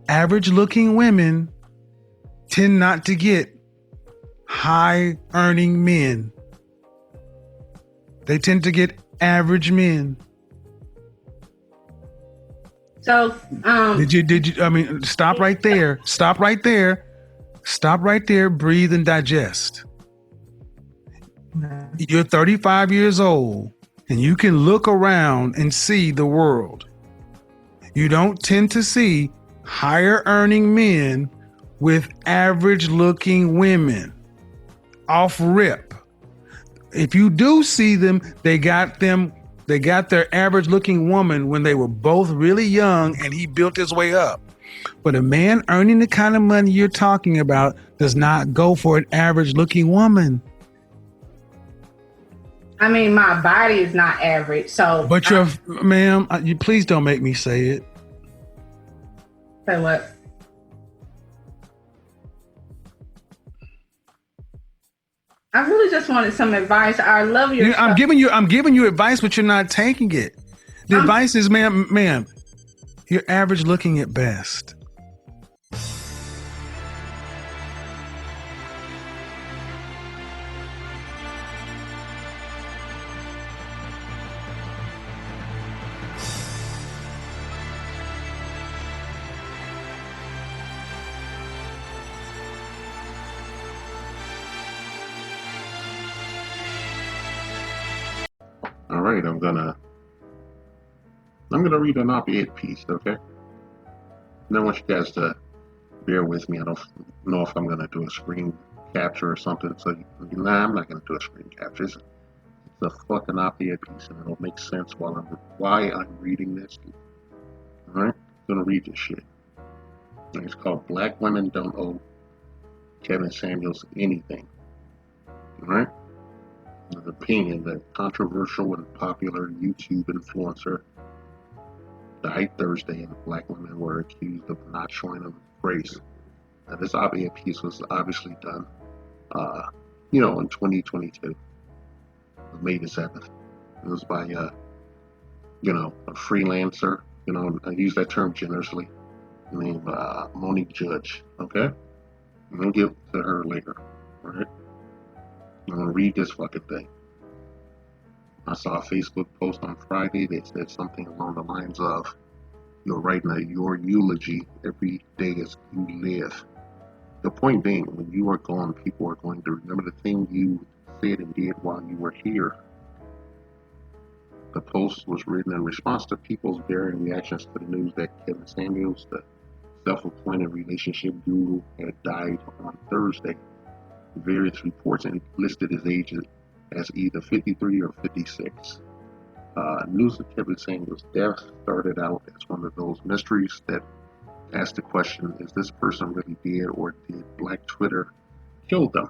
Average looking women tend not to get high earning men. They tend to get average men. So, did you, I mean, stop right there. Stop right there. Stop right there. Breathe and digest. You're 35 years old and you can look around and see the world. You don't tend to see higher earning men with average looking women off rip. If you do see them, they got their average looking woman when they were both really young and he built his way up. But a man earning the kind of money you're talking about does not go for an average looking woman. I mean, my body is not average, so. But ma'am, you please don't make me say it. Say what? I really just wanted some advice. I love your. I'm giving you advice, but you're not taking it. The advice is, ma'am, you're average looking at best. All right, I'm gonna read an op-ed piece, okay? And I want you guys to bear with me. I don't know if I'm gonna do a screen capture or something. So, I'm not gonna do a screen capture. It's a fucking op-ed piece, and it'll make sense why I'm reading this. All right, I'm gonna read this shit. And it's called "Black Women Don't Owe Kevin Samuels Anything." All right. An opinion that controversial and popular YouTube influencer died Thursday, and Black women were accused of not showing him grace. Now, this op-ed piece was obviously done, in 2022, May the 7th. It was by, a freelancer. I use that term generously. Named Monique Judge. Okay, I'm gonna get to her later. All right. I'm gonna read this fucking thing. I saw a Facebook post on Friday that said something along the lines of, "You're writing your eulogy every day as you live." The point being, when you are gone, people are going to remember the thing you said and did while you were here. The post was written in response to people's varying reactions to the news that Kevin Samuels, the self-appointed relationship guru, had died on Thursday. Various reports listed his age as either 53 or 56. News of Kevin Samuels' death started out as one of those mysteries that asked the question, is this person really dead, or did Black Twitter kill them?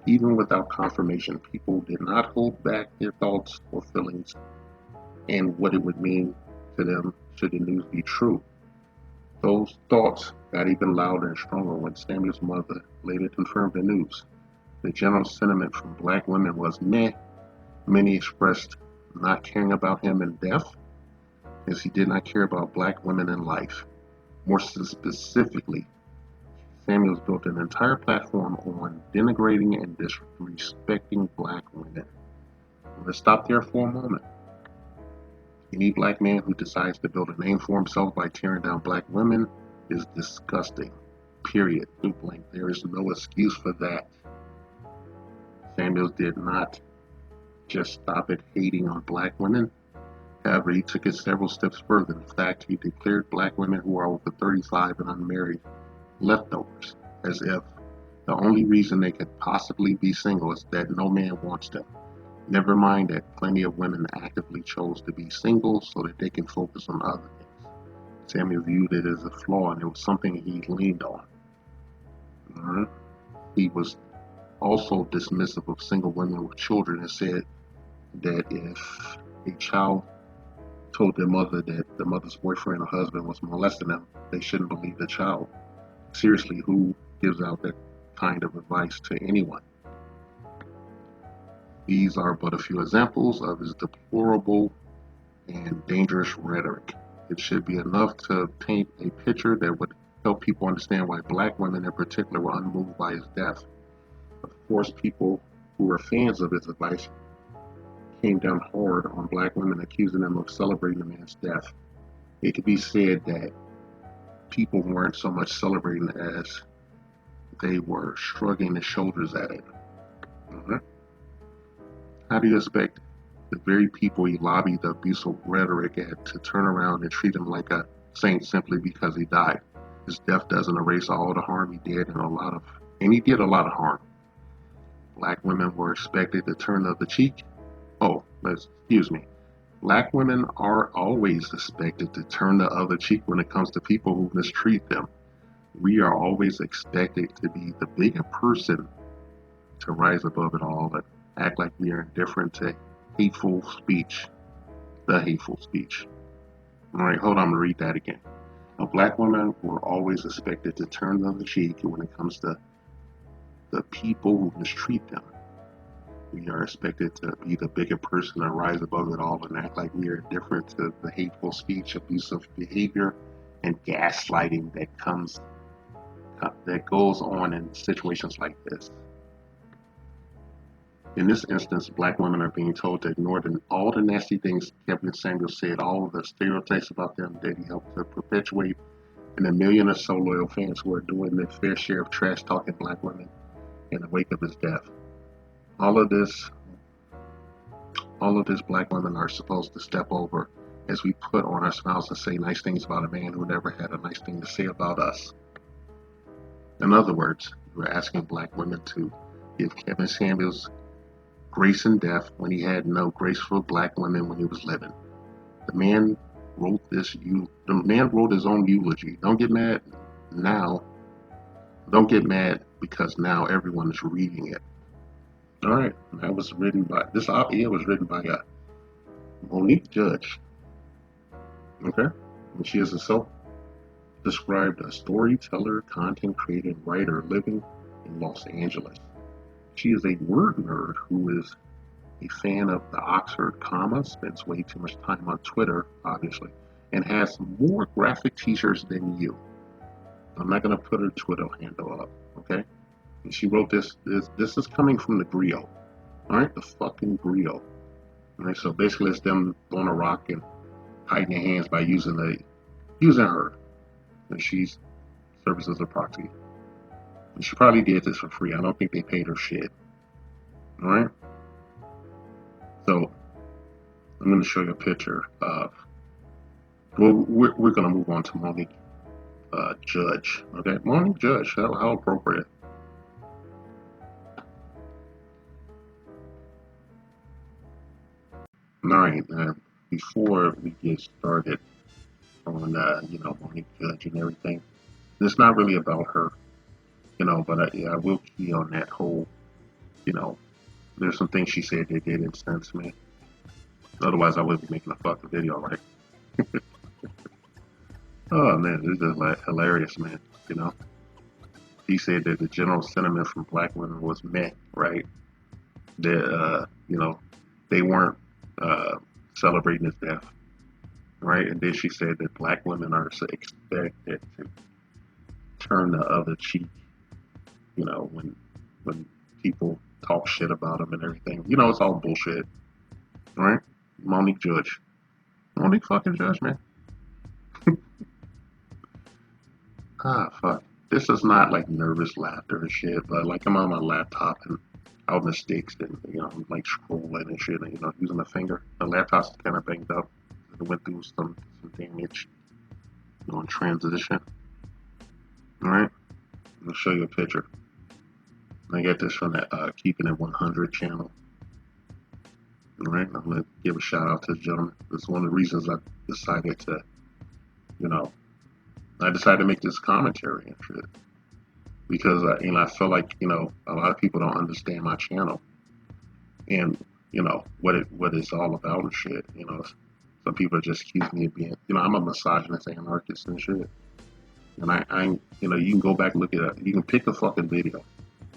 Even without confirmation, people did not hold back their thoughts or feelings and what it would mean to them should the news be true. Those thoughts got even louder and stronger when Samuel's mother later confirmed the news. The general sentiment from Black women was meh. Many expressed not caring about him in death, as he did not care about Black women in life. More specifically, Samuels built an entire platform on denigrating and disrespecting Black women. Let's stop there for a moment. Any Black man who decides to build a name for himself by tearing down Black women is disgusting. Period. Blank. There is no excuse for that. Samuels did not just stop at hating on Black women. However, he took it several steps further. In fact, he declared Black women who are over 35 and unmarried leftovers, as if the only reason they could possibly be single is that no man wants them. Never mind that plenty of women actively chose to be single so that they can focus on other things. Samuel viewed it as a flaw, and it was something he leaned on. He was also dismissive of single women with children and said that if a child told their mother that the mother's boyfriend or husband was molesting them, they shouldn't believe the child. Seriously, who gives out that kind of advice to anyone? These are but a few examples of his deplorable and dangerous rhetoric. It should be enough to paint a picture that would help people understand why black women in particular were unmoved by his death. Of course, people who were fans of his advice came down hard on black women, accusing them of celebrating the man's death. It could be said that people weren't so much celebrating as they were shrugging their shoulders at it. Mhm. How do you expect the very people he lobbied the abusive rhetoric at to turn around and treat him like a saint simply because he died? His death doesn't erase all the harm he did, and he did a lot of harm. Black women were expected to turn the other cheek. Oh, excuse me. Black women are always expected to turn the other cheek when it comes to people who mistreat them. We are always expected to be the bigger person, to rise above it all and act like we are indifferent to hateful speech, the hateful speech. All right, hold on, I'm gonna read that again. Now, black women were always expected to turn the other cheek when it comes to the people who mistreat them. We are expected to be the bigger person and rise above it all and act like we are indifferent to the hateful speech, abusive behavior, and gaslighting that goes on in situations like this. In this instance, black women are being told to ignore all the nasty things Kevin Samuels said, all of the stereotypes about them that he helped to perpetuate, and the million or so loyal fans who are doing their fair share of trash talking black women in the wake of his death. All of this black women are supposed to step over as we put on our smiles and say nice things about a man who never had a nice thing to say about us. In other words, we're asking black women to give Kevin Samuels grace in death when he had no grace for black women when he was living. The man wrote his own eulogy. Don't get mad now. Don't get mad because now everyone is reading it. All right, this op-ed was written by Monique Judge. Okay, and she is a self-described storyteller, content creator, and writer living in Los Angeles. She is a word nerd who is a fan of the Oxford comma, spends way too much time on Twitter, obviously, and has more graphic t-shirts than you. I'm not going to put her Twitter handle up, okay? And she wrote this is coming from the griot, all right? The fucking griot. All right, so basically it's them throwing a rock and hiding their hands by using her. And she serves as a proxy. And she probably did this for free. I don't think they paid her shit. All right? So I'm going to show you a picture of. Well, we're going to move on to Monique Judge. Okay, Monique Judge. How appropriate. All right. Before we get started on Monique Judge and everything, it's not really about her, But I will key on that whole, There's some things she said that didn't sense me. Otherwise, I would be making a fucking video, right? Oh man, this is like hilarious, man. He said that the general sentiment from black women was meh, right? That they weren't celebrating his death, right? And then she said that black women are expected to turn the other cheek, when people talk shit about them and everything. It's all bullshit, right? Monique Judge, Monique fucking Judge, man. Fuck. This is not like nervous laughter and shit, but like I'm on my laptop and out mistakes and I'm like scrolling and shit and using the finger. The laptop's kind of banged up. It went through some damage on transition. All right, I'll show you a picture. I get this from that Keeping It 100 channel. All right, I'm gonna give a shout out to the gentleman. That's one of the reasons I decided to, make this commentary and shit. Because I feel like a lot of people don't understand my channel and what it's all about and shit. Some people just accuse me of being I'm a misogynist anarchist and shit. And I you can go back and look at it. You can pick a fucking video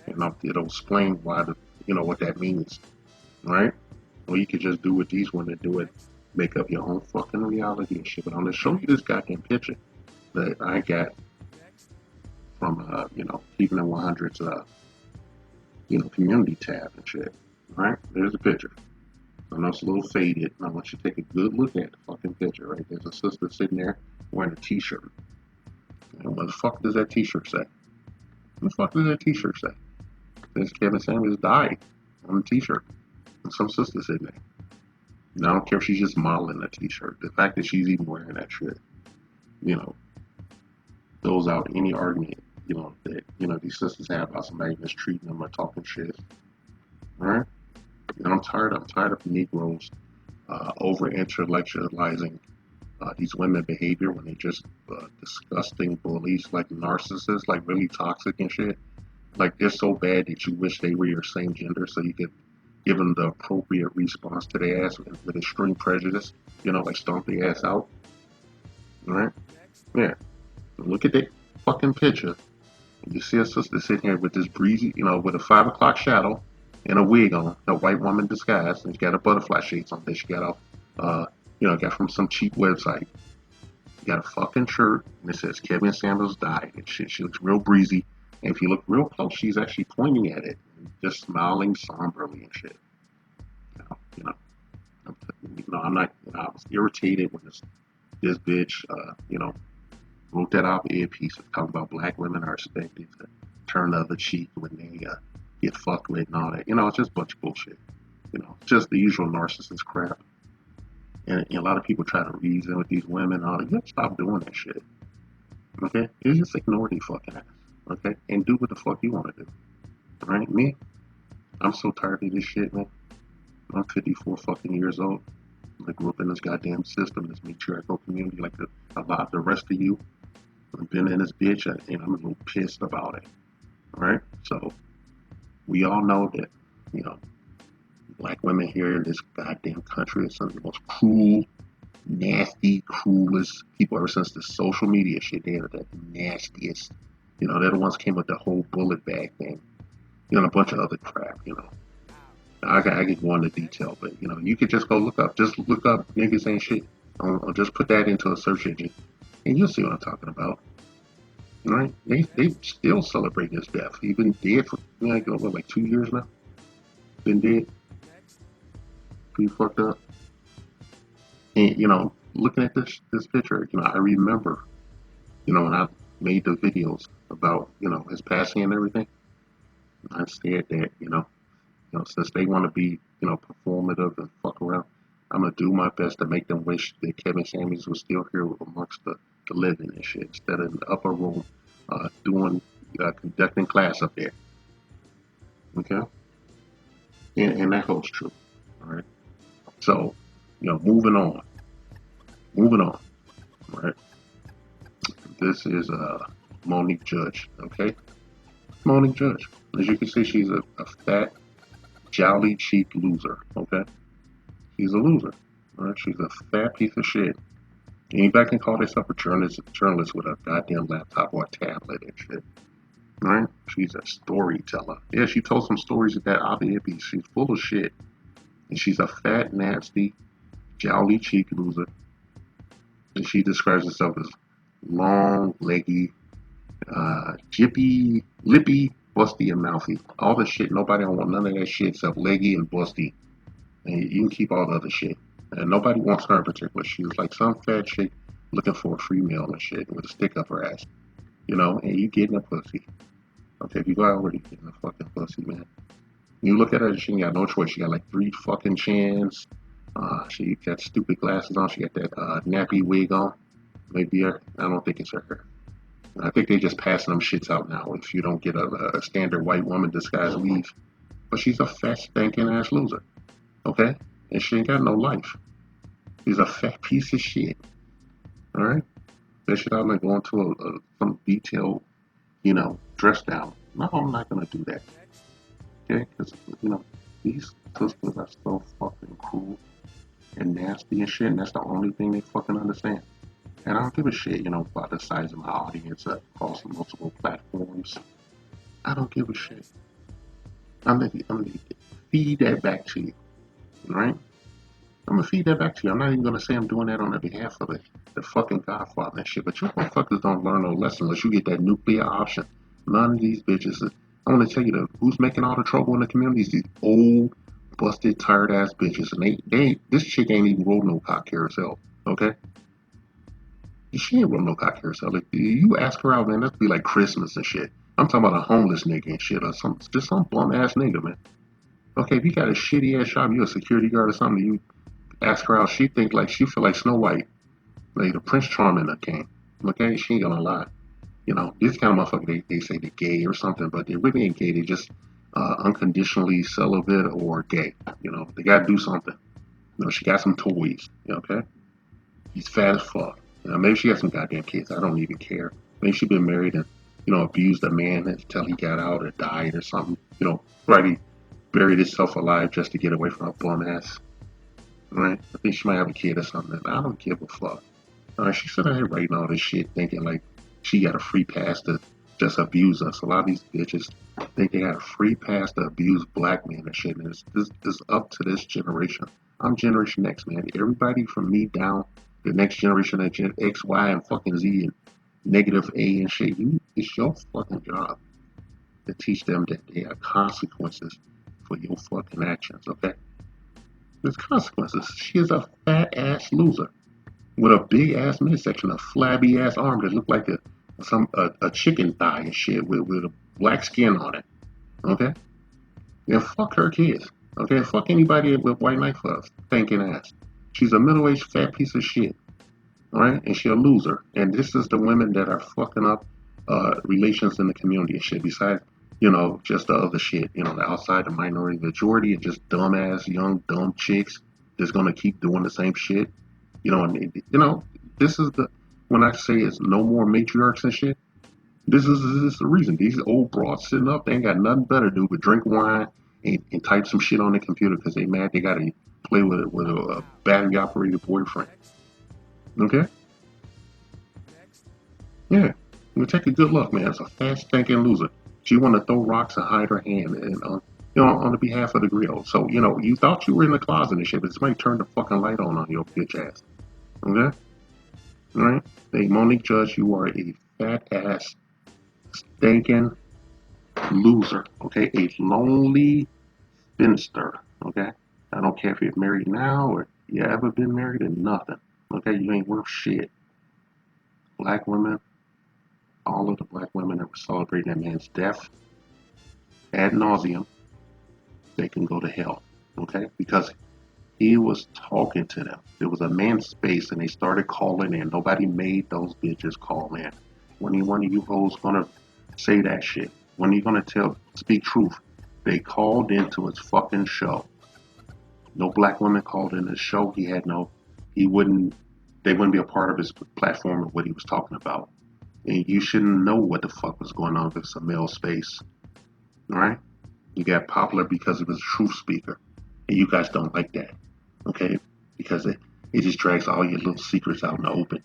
and it'll explain why what that means, right? Or you could just do what these women do it make up your own fucking reality and shit. But I'm gonna show you this goddamn picture that I got from keeping it 100's community tab and shit. All right, there's a picture. I know it's a little faded, and I want you to take a good look at the fucking picture. Right, there's a sister sitting there wearing a t-shirt. And what the fuck does that t-shirt say? What the fuck does that t-shirt say? It says Kevin Samuels died on the t-shirt. And some sister sitting there. And I don't care if she's just modeling a t-shirt. The fact that she's even wearing that shit, you know, throws out any argument, that, these sisters have about somebody mistreating them or talking shit. Right? And I'm tired of Negroes over intellectualizing these women behavior when they just disgusting bullies, like narcissists, like really toxic and shit. Like they're so bad that you wish they were your same gender so you could give them the appropriate response to their ass with extreme prejudice, like stomp their ass out. Right? Yeah. So look at that fucking picture. You see a sister sitting here with this breezy, with a 5 o'clock shadow and a wig on, a white woman disguise, and she got a butterfly shades on that she got off, got from some cheap website. You got a fucking shirt, and it says Kevin Samuels died. And shit, she looks real breezy. And if you look real close, she's actually pointing at it, and just smiling somberly and shit. You know, I'm not. I was irritated when this bitch, wrote that op-ed piece talking about black women are expected to turn the other cheek when they get fucked with and all that. It's just a bunch of bullshit. Just the usual narcissist crap. And a lot of people try to reason with these women and all that. You have to stop doing that shit. Okay? You just ignore these fucking ass. Okay? And do what the fuck you want to do. Right? Me? I'm so tired of this shit, man. I'm 54 fucking years old. I grew up in this goddamn system, this matriarchal community like a lot of the rest of you. I've been in this bitch and I'm a little pissed about it. Right? So we all know that, black women here in this goddamn country are some of the most cruel, nasty, cruelest people ever since the social media shit. They're the nastiest. They're the ones came with the whole bullet bag thing. And a bunch of other crap, I could go into detail, but you could just look up niggas ain't shit. Or just put that into a search engine, and you'll see what I'm talking about. Right? They still celebrate his death. He's been dead for like 2 years now. Been dead. Pretty fucked up. And looking at this picture, I remember, when I made the videos about his passing and everything. I said that since they want to be performative and fuck around, I'm gonna do my best to make them wish that Kevin Samuels was still here amongst the living and shit instead of in the upper room doing conducting class up there. Okay, and that holds true. All right. So moving on. Right. This is Monique Judge. Okay, Monique Judge. As you can see, she's a fat, jolly cheap loser. Okay, she's a loser. All right, she's a fat piece of shit. Anybody can call herself a journalist with a goddamn laptop or a tablet and shit. Right? She's a storyteller. Yeah, she told some stories at that op-ed piece. She's full of shit. And she's a fat, nasty, jowly cheek loser. And she describes herself as long, leggy, jippy, lippy, busty, and mouthy. All the shit. Nobody don't want none of that shit except leggy and busty. And you can keep all the other shit. And nobody wants her in particular. She was like some fat chick looking for a free meal and shit with a stick up her ass. And you getting a pussy. Okay, you already getting a fucking pussy, man. You look at her, she ain't got no choice. She got like 3 fucking chins. She got stupid glasses on. She got that nappy wig on. Maybe her. I don't think it's her. I think they just passing them shits out now if you don't get a standard white woman disguised weave. But she's a fat, stinking ass loser. Okay? And she ain't got no life. She's a fat piece of shit. Alright? That shit I'm going to some detailed, dress down. No, I'm not gonna do that. Okay? Because, these sisters are so fucking cruel and nasty and shit, and that's the only thing they fucking understand. And I don't give a shit, about the size of my audience across multiple platforms. I don't give a shit. I'm gonna feed that back to you. Right? I'm gonna feed that back to you. I'm not even gonna say I'm doing that on the behalf of the fucking Godfather and shit. But you motherfuckers don't learn no lesson unless you get that nuclear option. None of these bitches. I want to tell you who's making all the trouble in the community is these old, busted, tired ass bitches. And this chick ain't even rolled no cock carousel. Okay, she ain't rolled no cock carousel. Like, you ask her out, man, that'd be like Christmas and shit. I'm talking about a homeless nigga and shit, or just some bum ass nigga, man. Okay, if you got a shitty ass job, you a security guard or something, you ask her out, she feel like Snow White, like the Prince Charming that came. Okay, she ain't gonna lie. You know, these kind of motherfuckers, they say they're gay or something, but they really ain't gay. They just unconditionally celibate or gay. You know, they gotta do something. You know, she got some toys. Okay, he's fat as fuck. You know, maybe she got some goddamn kids. I don't even care. Maybe she been married and abused a man until he got out or died or something. You know, right? He buried himself alive just to get away from a bum ass. Right? I think she might have a kid or something. I don't give a fuck. She's sitting here writing all this shit, thinking like she got a free pass to just abuse us. A lot of these bitches think they got a free pass to abuse black men and shit. And it's up to this generation. I'm Generation X, man. Everybody from me down, the next generation of Gen X, Y, and fucking Z, and negative A and shit. It's your fucking job to teach them that there are consequences for your fucking actions, okay? There's consequences. She is a fat ass loser with a big ass midsection, a flabby ass arm that looked like a chicken thigh and shit with a black skin on it. Okay? Then fuck her kids. Okay? Fuck anybody with white knife thinking ass. She's a middle aged fat piece of shit. Alright? And she a loser. And this is the women that are fucking up relations in the community and shit. Besides, just the other shit. The outside, the minority, majority, and just dumbass, young, dumb chicks that's gonna keep doing the same shit. This is when I say it's no more matriarchs and shit, this is the reason. These old broads sitting up, they ain't got nothing better to do but drink wine and type some shit on the computer because they mad they gotta play with a battery operated boyfriend. Okay? Yeah. Take a good look, man. It's a fat stinking loser. She wanna throw rocks and hide her hand and on the behalf of the grill. So, you thought you were in the closet and shit, but somebody turned the fucking light on your bitch ass. Okay? Alright? Hey, Monique Judge, you are a fat ass, stinking loser. Okay? A lonely spinster. Okay? I don't care if you're married now or you ever been married or nothing. Okay? You ain't worth shit. Black women, all of the black women that were celebrating that man's death ad nauseum, they can go to hell. Okay? Because he was talking to them. There was a man's space and they started calling in. Nobody made those bitches call in. When one of you hoes gonna say that shit? When are you gonna speak truth? They called into his fucking show. No black woman called in his show. They wouldn't be a part of his platform of what he was talking about. And you shouldn't know what the fuck was going on if it's a male space. Alright? You got popular because he was a truth speaker. And you guys don't like that. Okay? Because it just drags all your little secrets out in the open.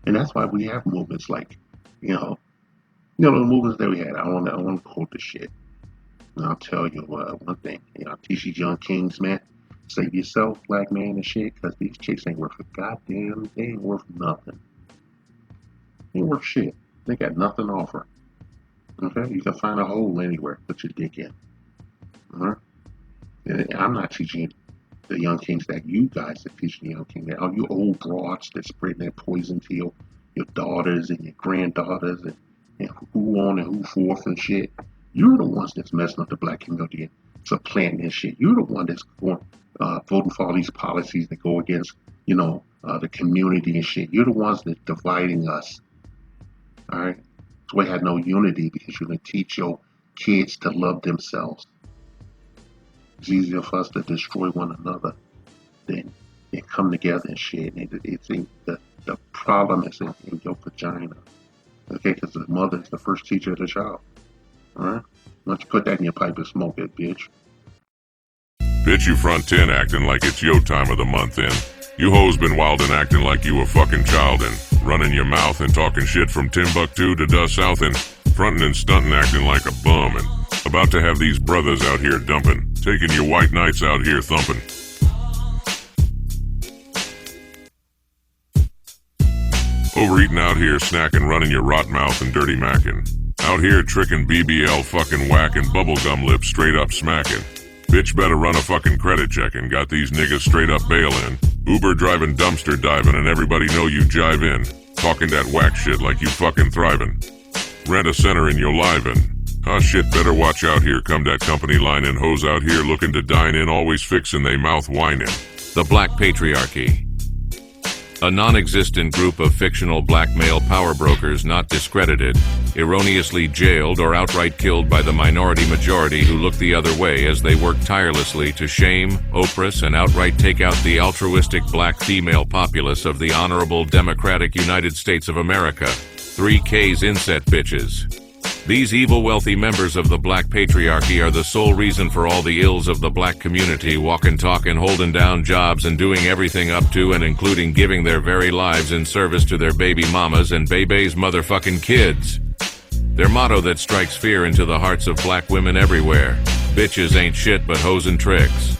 And that's why we have movements like, the movements that we had. I want to quote this shit. And I'll tell you one thing. Teach these young kings, man. Save yourself, black man and shit, because these chicks ain't worth a goddamn, they ain't worth nothing. They ain't worth shit. They got nothing to offer. Okay? You can find a hole anywhere. Put your dick in. Alright? And I'm not teaching the young kings that you guys are teaching the young king that all you old broads that spreading that poison to your daughters and your granddaughters and who on and who forth and shit. You're the ones that's messing up the black community and supplanting this shit. You're the one that's going voting for all these policies that go against the community and shit. You're the ones that's dividing us. All right, so we had no unity because you're gonna teach your kids to love themselves. It's easier for us to destroy one another than come together and shit. And it's the problem is in your vagina. Okay, because the mother is the first teacher of the child. Alright? Why don't you put that in your pipe and smoke it, bitch? Bitch, you front 10 acting like it's your time of the month in. You hoes been wildin' acting like you a fucking childin'. Running your mouth and talking shit from Timbuktu to dust south and frontin' and stuntin' acting like a bum and about to have these brothers out here dumping, taking your white knights out here thumping. Overeating out here, snacking, running your rot mouth and dirty mackin'. Out here tricking BBL, fucking whacking, bubblegum lips straight up smacking. Bitch better run a fucking credit checkin', got these niggas straight up bailin'. Uber driving, dumpster diving, and everybody know you jive in. Talking that whack shit like you fucking thriving. Rent a center in your livin'. Ah shit, better watch out here, come that company line and hoes out here looking to dine in, always fixin' they mouth whining. The Black Patriarchy. A non-existent group of fictional black male power brokers not discredited, erroneously jailed or outright killed by the minority majority who look the other way as they work tirelessly to shame, oppress, and outright take out the altruistic black female populace of the honorable democratic United States of America. 3K's inset bitches. These evil wealthy members of the black patriarchy are the sole reason for all the ills of the black community, walking, talking, holding down jobs, and doing everything up to and including giving their very lives in service to their baby mamas and baby's motherfucking kids. Their motto that strikes fear into the hearts of black women everywhere: bitches ain't shit but hoes and tricks.